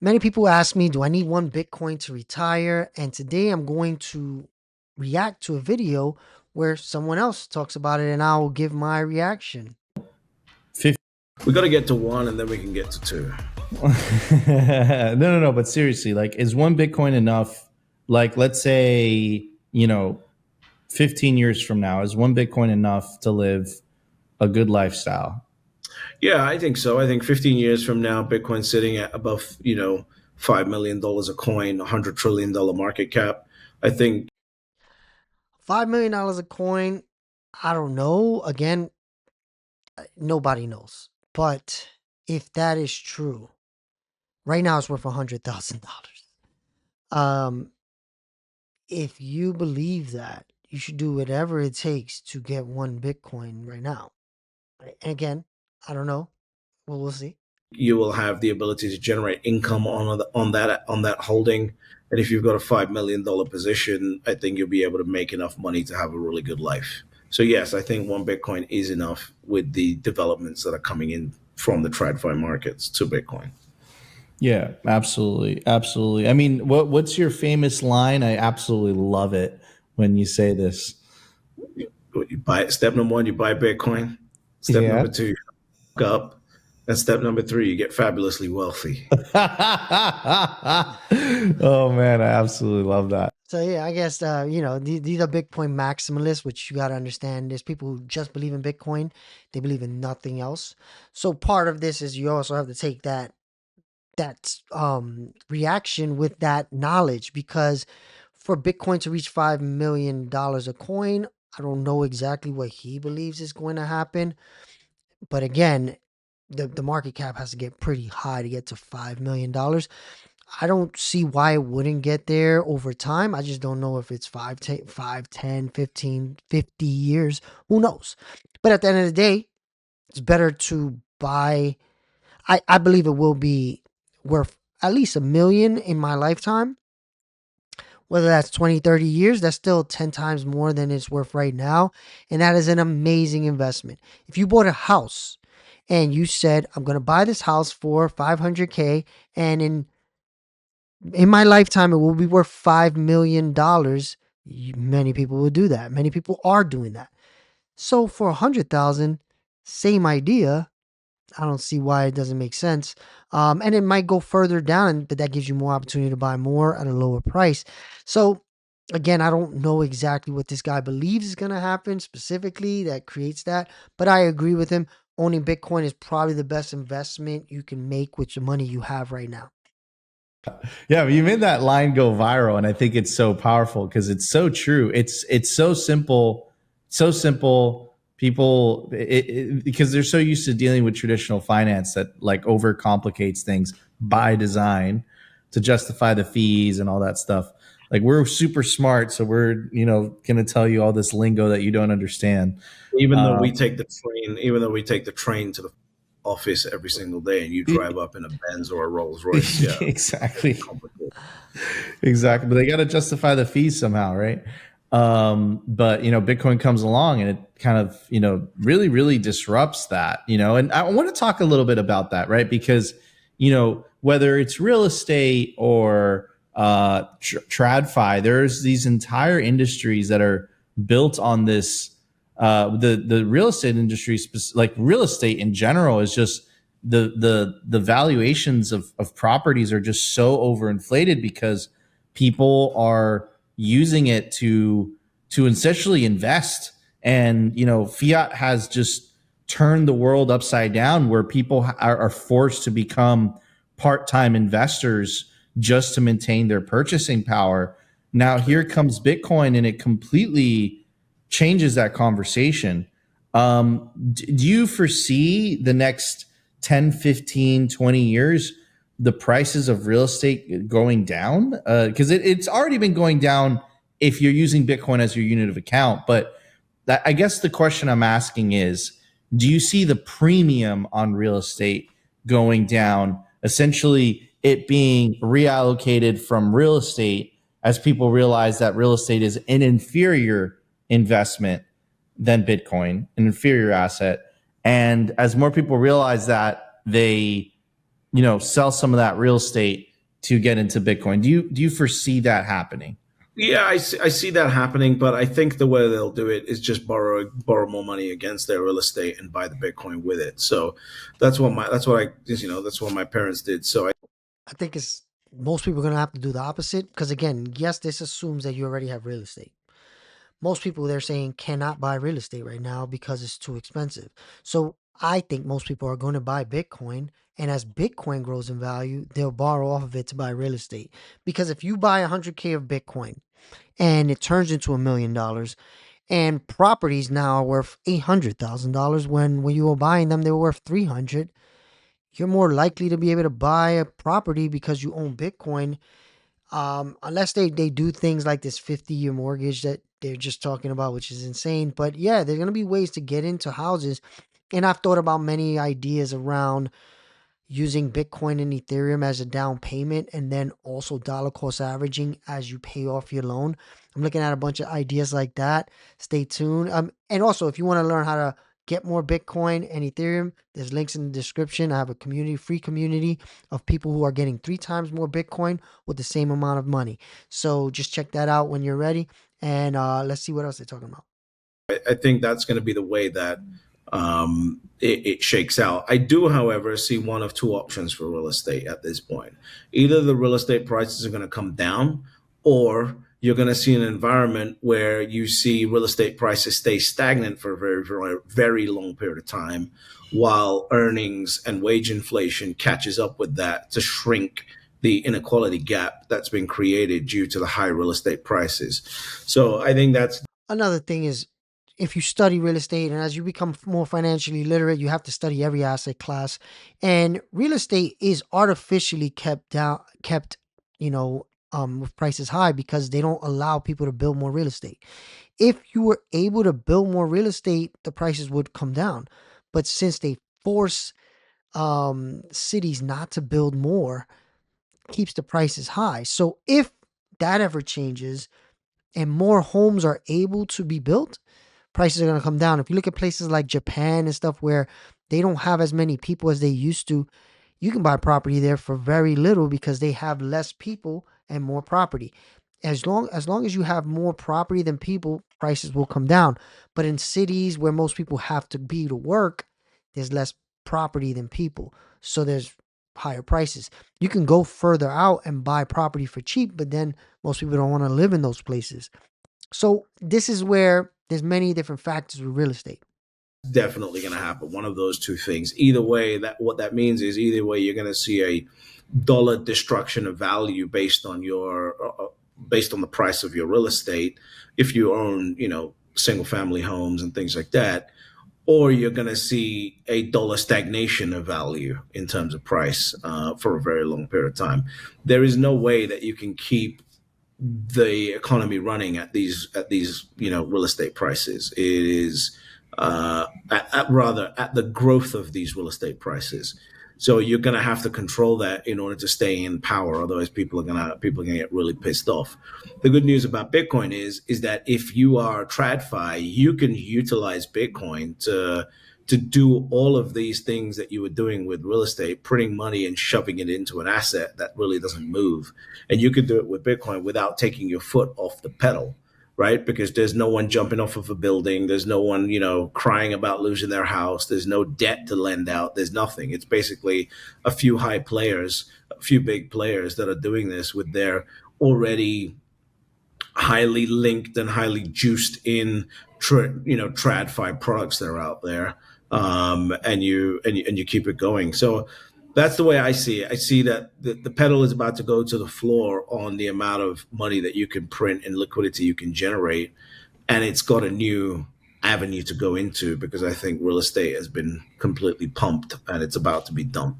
Many people ask me, do I need one Bitcoin to retire? And today I'm going to react to a video where someone else talks about it and I'll give my reaction. 50. We got to get to one and then we can get to two. No. But seriously, like, is one Bitcoin enough? Like, let's say, 15 years from now, is one Bitcoin enough to live a good lifestyle? Yeah, I think so. I think 15 years from now, Bitcoin's sitting at above, $5 million a coin, $100 trillion market cap. I think $5 million a coin. I don't know. Again, nobody knows. But if that is true, right now it's worth $100,000. Um, if you believe that, you should do whatever it takes to get one Bitcoin right now. Right? And again, I don't know. Well, we'll see. you will have the ability to generate income on that holding. And if you've got a $5 million position, I think you'll be able to make enough money to have a really good life. So yes, I think one Bitcoin is enough with the developments that are coming in from the TradFi markets to Bitcoin. Yeah, absolutely. Absolutely. I mean, what's your famous line? I absolutely love it when you say this. You buy step number one, you buy Bitcoin. Step Yeah. number two, you hook up. And step number three, you get fabulously wealthy. Oh man, I absolutely love that. So yeah, I guess these are Bitcoin maximalists, which you got to understand. There's people who just believe in Bitcoin; they believe in nothing else. So part of this is you also have to take that reaction with that knowledge, because for Bitcoin to reach $5 million a coin, I don't know exactly what he believes is going to happen. But again, the market cap has to get pretty high to get to $5 million. I don't see why it wouldn't get there over time. I just don't know if it's 10, 15, 50 years. Who knows? But at the end of the day, it's better to buy. I believe it will be worth at least a million in my lifetime. Whether that's 20, 30 years, that's still 10 times more than it's worth right now. And that is an amazing investment. If you bought a house and you said, I'm going to buy this house for 500K, and in my lifetime it will be worth $5 million, many people will do that. Many people are doing that. So for 100,000, same idea. I don't see why it doesn't make sense. And it might go further down, but that gives you more opportunity to buy more at a lower price. So again, I don't know exactly what this guy believes is going to happen specifically that creates that, but I agree with him. Owning Bitcoin is probably the best investment you can make with the money you have right now. Yeah, you made that line go viral, and I think it's so powerful because it's so true. It's so simple, so simple. People, because they're so used to dealing with traditional finance that like overcomplicates things by design to justify the fees and all that stuff. Like, we're super smart, so we're going to tell you all this lingo that you don't understand. Even though we take the train to the office every single day and you drive up in a Benz or a Rolls Royce, yeah. Exactly. Complicated. Exactly. But they got to justify the fees somehow, right? But Bitcoin comes along and it kind of, really, really disrupts that, and I want to talk a little bit about that, right? Because, whether it's real estate or TradFi, there's these entire industries that are built on this. The real estate industry, like real estate in general, is just the valuations of properties are just so overinflated because people are using it to essentially invest. And fiat has just turned the world upside down, where people are forced to become part-time investors just to maintain their purchasing power. Now here comes Bitcoin and it completely changes that conversation. Do you foresee the next 10, 15, 20 years the prices of real estate going down? Because it's already been going down if you're using Bitcoin as your unit of account. But I guess the question I'm asking is, do you see the premium on real estate going down, essentially it being reallocated from real estate as people realize that real estate is an inferior investment than Bitcoin, an inferior asset? And as more people realize that, they sell some of that real estate to get into Bitcoin. Do you foresee that happening? Yeah, I see that happening, but I think the way they'll do it is just borrow more money against their real estate and buy the Bitcoin with it. So that's what my parents did. So I think it's most people are gonna have to do the opposite because again, yes, this assumes that you already have real estate. Most people they're saying cannot buy real estate right now because it's too expensive. So I think most people are going to buy Bitcoin, and as Bitcoin grows in value, they'll borrow off of it to buy real estate. Because if you buy 100K of Bitcoin and it turns into $1 million, and properties now are worth $800,000 when you were buying them they were worth 300, you're more likely to be able to buy a property because you own Bitcoin, unless they do things like this 50-year mortgage that they're just talking about, which is insane. But yeah, there's going to be ways to get into houses. And I've thought about many ideas around using Bitcoin and Ethereum as a down payment and then also dollar cost averaging as you pay off your loan. I'm looking at a bunch of ideas like that. Stay tuned. And also, if you want to learn how to get more Bitcoin and Ethereum, there's links in the description. I have a free community of people who are getting 3 times more Bitcoin with the same amount of money. So just check that out when you're ready. And let's see what else they're talking about. I think that's going to be the way that it shakes out. I do, however, see one of two options for real estate at this point. Either the real estate prices are going to come down, or you're going to see an environment where you see real estate prices stay stagnant for a very, very, very long period of time, while earnings and wage inflation catches up with that to shrink the inequality gap that's been created due to the high real estate prices. So I think that's Another thing is if you study real estate and as you become more financially literate, you have to study every asset class. And real estate is artificially kept, with prices high because they don't allow people to build more real estate. If you were able to build more real estate, the prices would come down. But since they force cities not to build more, keeps the prices high. So if that ever changes and more homes are able to be built, prices are going to come down. If you look at places like Japan and stuff where they don't have as many people as they used to, you can buy property there for very little because they have less people and more property. As long as you have more property than people, prices will come down. But in cities where most people have to be to work, there's less property than people. So there's higher prices. You can go further out and buy property for cheap, but then most people don't want to live in those places. So this is where there's many different factors with real estate. definitely going to happen. One of those two things. Either way, that what that means is either way you're going to see a dollar destruction of value based on the price of your real estate if you own single family homes and things like that, or you're going to see a dollar stagnation of value in terms of price for a very long period of time. There is no way that you can keep the economy running at these real estate prices. It is rather at the growth of these real estate prices. So you're going to have to control that in order to stay in power. Otherwise, people are going to get really pissed off. The good news about Bitcoin is that if you are TradFi, you can utilize Bitcoin to do all of these things that you were doing with real estate, printing money and shoving it into an asset that really doesn't move. And you could do it with Bitcoin without taking your foot off the pedal, right? Because there's no one jumping off of a building. There's no one, crying about losing their house. There's no debt to lend out. There's nothing. It's basically a few a few big players that are doing this with their already highly linked and highly juiced in, TradFi products that are out there. And you keep it going. So that's the way I see it. I see that the pedal is about to go to the floor on the amount of money that you can print and liquidity you can generate. And it's got a new avenue to go into because I think real estate has been completely pumped and it's about to be dumped.